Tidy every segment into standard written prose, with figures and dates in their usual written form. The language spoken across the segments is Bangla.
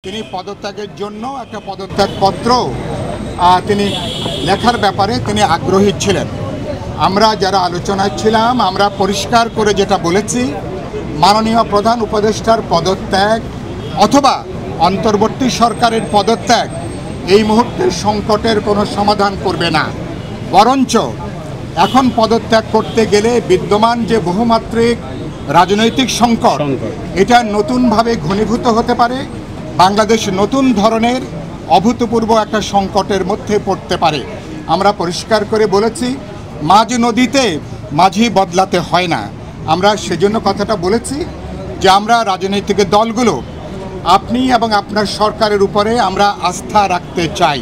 তিনি পদত্যাগের জন্য একটা পদত্যাগপত্র তিনি লেখার ব্যাপারে তিনি আগ্রহী ছিলেন। আমরা যারা আলোচনায় ছিলাম আমরা পরিষ্কার করে যেটা বলেছি, মাননীয় প্রধান উপদেষ্টার পদত্যাগ অথবা অন্তর্বর্তী সরকারের পদত্যাগ এই মুহূর্তে সংকটের কোনো সমাধান করবে না, বরঞ্চ এখন পদত্যাগ করতে গেলে বিদ্যমান যে বহুমাত্রিক রাজনৈতিক সংকট এটা নতুনভাবে ঘনীভূত হতে পারে। বাংলাদেশ নতুন ধরনের অভূতপূর্ব একটা সংকটের মধ্যে পড়তে পারে। আমরা পরিষ্কার করে বলেছি, মাঝ নদীতে মাঝি বদলাতে হয় না। আমরা সেজন্য কথাটা বলেছি যে আমরা রাজনৈতিক দলগুলো আপনি এবং আপনার সরকারের উপরে আমরা আস্থা রাখতে চাই,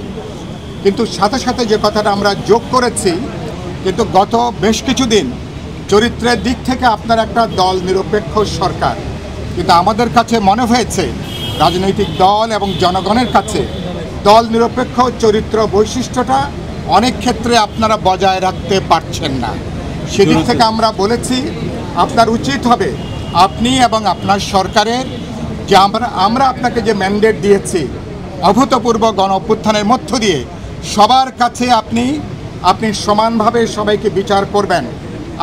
কিন্তু সাথে সাথে যে কথাটা আমরা যোগ করেছি, কিন্তু গত বেশ কিছুদিন চরিত্রের দিক থেকে আপনার একটা দল নিরপেক্ষ সরকার, কিন্তু আমাদের কাছে মনে হয়েছে রাজনৈতিক দল এবং জনগণের কাছে দল নিরপেক্ষ চরিত্র বৈশিষ্ট্যটা অনেক ক্ষেত্রে আপনারা বজায় রাখতে পারছেন না। সেদিক থেকে আমরা বলেছি আপনার উচিত হবে আপনি এবং আপনার সরকারের যে আমরা আপনাকে যে ম্যান্ডেট দিয়েছি অভূতপূর্ব গণ অভ্যুত্থানের মধ্য দিয়ে সবার কাছে আপনি সমানভাবে সবাইকে বিচার করবেন।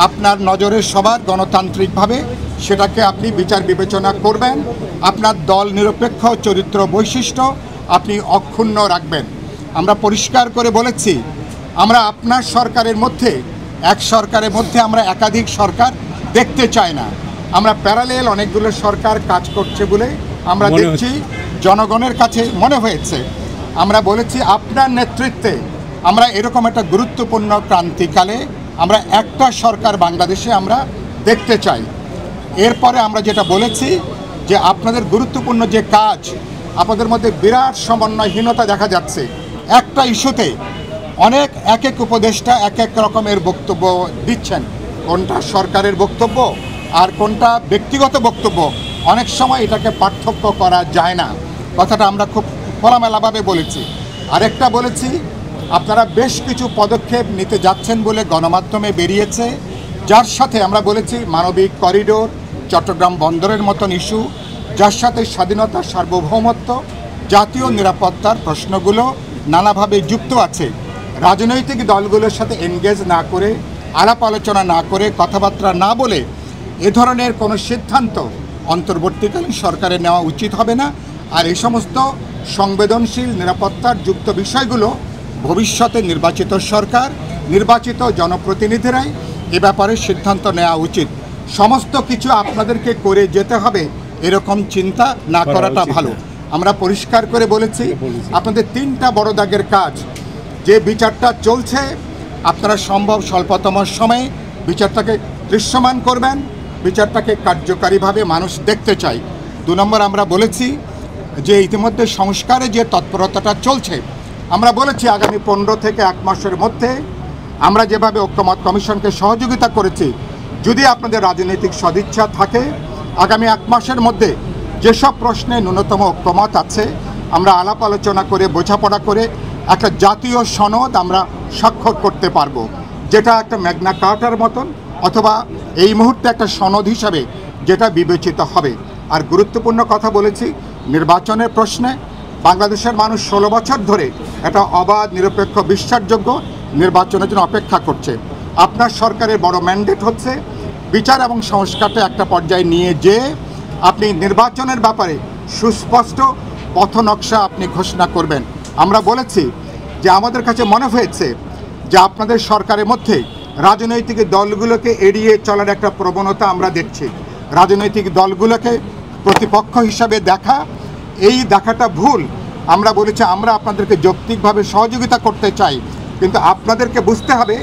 আপনার নজরে সবার গণতান্ত্রিকভাবে সেটাকে আপনি বিচার বিবেচনা করবেন। আপনার দল নিরপেক্ষ চরিত্র বৈশিষ্ট্য আপনি অক্ষুণ্ণ রাখবেন। আমরা পরিষ্কার করে বলেছি আমরা আপনার সরকারের মধ্যে এক সরকারের মধ্যে আমরা একাধিক সরকার দেখতে চাই না। আমরা প্যারালেল অনেকগুলো সরকার কাজ করছে বলে আমরা দেখছি, জনগণের কাছে মনে হয়েছে। আমরা বলেছি আপনার নেতৃত্বে আমরা এরকম একটা গুরুত্বপূর্ণ ক্রান্তিকালে আমরা একটা সরকার বাংলাদেশে আমরা দেখতে চাই। এরপরে আমরা যেটা বলেছি যে আপনাদের গুরুত্বপূর্ণ যে কাজ, আপনাদের মধ্যে বিরাট সমন্বয়হীনতা দেখা যাচ্ছে। একটা ইস্যুতে এক এক উপদেষ্টা এক এক রকমের বক্তব্য দিচ্ছেন, কোনটা সরকারের বক্তব্য আর কোনটা ব্যক্তিগত বক্তব্য, অনেক সময় এটাকে পার্থক্য করা যায় না। কথাটা আমরা খুব খোলামেলাভাবে বলেছি। আরেকটা বলেছি আপনারা বেশ কিছু পদক্ষেপ নিতে যাচ্ছেন বলে গণমাধ্যমে বেরিয়েছে, যার সাথে আমরা বলেছি মানবিক করিডোর, চট্টগ্রাম বন্দরের মতন ইস্যু, যার সাথে স্বাধীনতা, সার্বভৌমত্ব, জাতীয় নিরাপত্তার প্রশ্নগুলো নানাভাবে যুক্ত আছে। রাজনৈতিক দলগুলোর সাথে এনগেজ না করে, আলাপ আলোচনা না করে, কথাবার্তা না বলে এ ধরনের কোনো সিদ্ধান্ত অন্তর্বর্তীকালীন সরকারের নেওয়া উচিত হবে না। আর এই সমস্ত সংবেদনশীল নিরাপত্তার যুক্ত বিষয়গুলো ভবিষ্যতে নির্বাচিত সরকার, নির্বাচিত জনপ্রতিনিধিরাই এ ব্যাপারে সিদ্ধান্ত নেওয়া উচিত। সমস্ত কিছু আপনাদেরকে করে যেতে হবে এরকম চিন্তা না করাটা ভালো। আমরা পরিষ্কার করে বলেছি আপনাদের তিনটা বড় দাগের কাজ, যে বিচারটা চলছে আপনারা সম্ভব স্বল্পতম সময়ে বিচারটাকে দৃশ্যমান করবেন, বিচারটাকে কার্যকারীভাবে মানুষ দেখতে চায়। 2 নম্বর আমরা বলেছি যে ইতিমধ্যে সংস্কারে যে তৎপরতাটা চলছে, আমরা বলেছি আগামী 15 থেকে 1 মাসের মধ্যে আমরা যেভাবে ঐক্যমত কমিশনকে সহযোগিতা করেছি, যদি আপনাদের রাজনৈতিক সদিচ্ছা থাকে আগামী 1 মাসের মধ্যে যেসব প্রশ্নে ন্যূনতম ঐক্যমত আছে আমরা আলাপ আলোচনা করে বোঝাপড়া করে একটা জাতীয় সনদ আমরা স্বাক্ষর করতে পারবো, যেটা একটা ম্যাগনা কার্টার মতন অথবা এই মুহূর্তে একটা সনদ হিসাবে যেটা বিবেচিত হবে। আর গুরুত্বপূর্ণ কথা বলেছি নির্বাচনের প্রশ্নে, বাংলাদেশের মানুষ 16 বছর ধরে একটা অবাধ, নিরপেক্ষ, বিশ্বাসযোগ্য নির্বাচনের জন্য অপেক্ষা করছে। আপনার সরকারের বড় ম্যান্ডেট হচ্ছে বিচার এবং সংস্কারটা একটা পর্যায়ে নিয়ে যেয়ে আপনি নির্বাচনের ব্যাপারে সুস্পষ্ট পথনকশা আপনি ঘোষণা করবেন। আমরা বলেছি যে আমাদের কাছে মনে হয়েছে যে আপনাদের সরকারের মধ্যে রাজনৈতিক দলগুলোকে এড়িয়ে চলার একটা প্রবণতা আমরা দেখছি। রাজনৈতিক দলগুলোকে প্রতিপক্ষ হিসাবে এই দেখাটা ভুল। আমরা বলেছি আমরা আপনাদেরকে যৌক্তিকভাবে সহযোগিতা করতে চাই, কিন্তু আপনাদেরকে বুঝতে হবে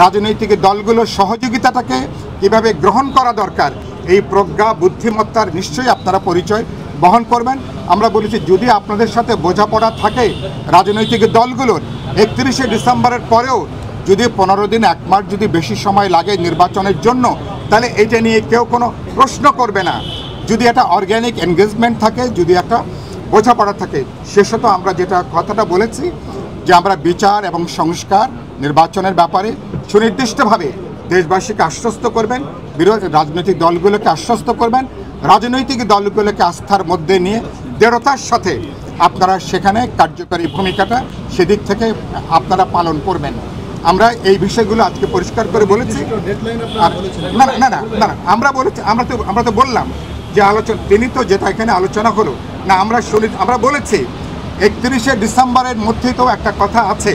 রাজনৈতিক দলগুলোর সহযোগিতাটাকে কিভাবে গ্রহণ করা দরকার, এই প্রজ্ঞা বুদ্ধিমত্তার নিশ্চয়ই আপনারা পরিচয় বহন করবেন। আমরা বলেছি যদি আপনাদের সাথে বোঝাপড়া থাকে রাজনৈতিক দলগুলোর, 31শে ডিসেম্বরের পরেও যদি 15 দিন 1 মাস যদি বেশি সময় লাগে নির্বাচনের জন্য, তাহলে এটা নিয়ে কেউ কোনো প্রশ্ন করবে না। যদি একটা অর্গ্যানিক এনগেজমেন্ট থাকে, যদি একটা বোঝাপড়া থাকে, শেষত আমরা যেটা কথাটা বলেছি যে আমরা বিচার এবং সংস্কার নির্বাচনের ব্যাপারে সুনির্দিষ্টভাবে দেশবাসীকে আশ্বস্ত করবেন, রাজনৈতিক দলগুলোকে আশ্বস্ত করবেন, রাজনৈতিক দলগুলোকে আস্থার মধ্যে নিয়ে দৃঢ়তার সাথে আপনারা সেখানে কার্যকরী ভূমিকাটা সেদিক থেকে আপনারা পালন করবেন। আমরা এই বিষয়গুলো আজকে পরিষ্কার করে বলেছি। না না না না আমরা বলেছি, আমরা তো বললাম যে আলোচনা, তিনি তো যেটা এখানে আলোচনা হলো না, আমরা বলেছি 31শে ডিসেম্বরের মধ্যেই তো একটা কথা আছে,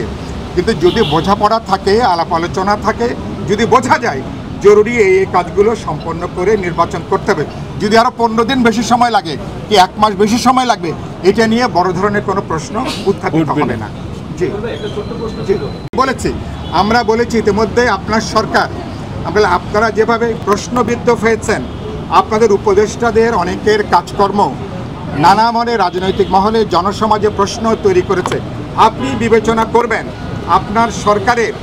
কিন্তু যদি বোঝাপড়া থাকে, আলাপ আলোচনা থাকে, যদি বোঝা যায় জরুরি এই কাজগুলো সম্পন্ন করে নির্বাচন করতে হবে, যদি আরও 15 দিন বেশি সময় লাগে কি 1 মাস বেশি সময় লাগবে, এটা নিয়ে বড় ধরনের কোনো প্রশ্ন উত্থাপিত হবে না। জি বলেছি, আমরা বলেছি ইতিমধ্যে আপনার সরকার, আপনারা যেভাবে প্রশ্নবিদ্ধ হয়েছেন, আপনাদের উপদেষ্টাদের অনেকের কাজকর্ম নানা মনে রাজনৈতিক মহলে জনসমাজে প্রশ্ন তৈরি করেছে। আপনি বিবেচনা করবেন আপনার সরকারের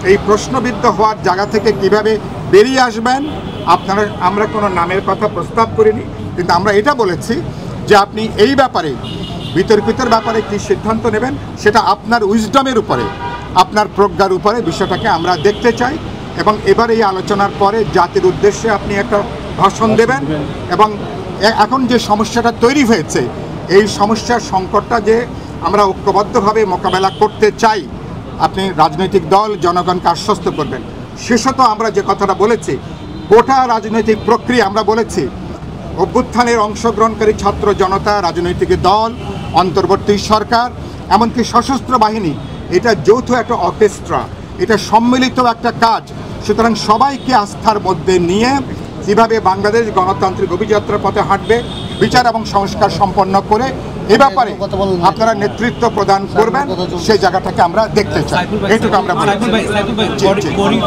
এই প্রশ্নবিদ্ধ হওয়ার জায়গা থেকে কিভাবে বেরিয়ে আসবেন। আমরা কোনো নামের কথা প্রস্তাব করিনি, কিন্তু আমরা এটা বলেছি যে আপনি এই ব্যাপারে বিতর্কিতের ব্যাপারে কি সিদ্ধান্ত নেবেন সেটা আপনার উইজডমের উপরে, আপনার প্রজ্ঞার উপরে বিষয়টাকে আমরা দেখতে চাই। এবং এবার এই আলোচনার পরে জাতির উদ্দেশ্যে আপনি একটা ভাষণ দেবেন এবং এখন যে সমস্যাটা তৈরি হয়েছে এই সমস্যার সংকটটা যে আমরা ঐক্যবদ্ধভাবে মোকাবেলা করতে চাই, আপনি রাজনৈতিক দল জনগণকে আশ্বস্ত করবেন। শেষত আমরা যে কথাটা বলেছি, গোটা রাজনৈতিক প্রক্রিয়া আমরা বলেছি অভ্যুত্থানের অংশগ্রহণকারী ছাত্র জনতা, রাজনৈতিক দল, অন্তর্বর্তী সরকার, এমনকি সশস্ত্র বাহিনী, এটা যৌথ একটা অর্কেস্ট্রা, এটা সম্মিলিত একটা কাজ। সুতরাং সবাইকে আস্থার মধ্যে নিয়ে কীভাবে বাংলাদেশ গণতান্ত্রিক অভিযাত্রার পথে হাঁটবে, বিচার এবং সংস্কার সম্পন্ন করে এ ব্যাপারে আপনারা নেতৃত্ব প্রদান করবেন, সেই জায়গাটাকে আমরা দেখতে চাই। এইটুকু আমরা বলি।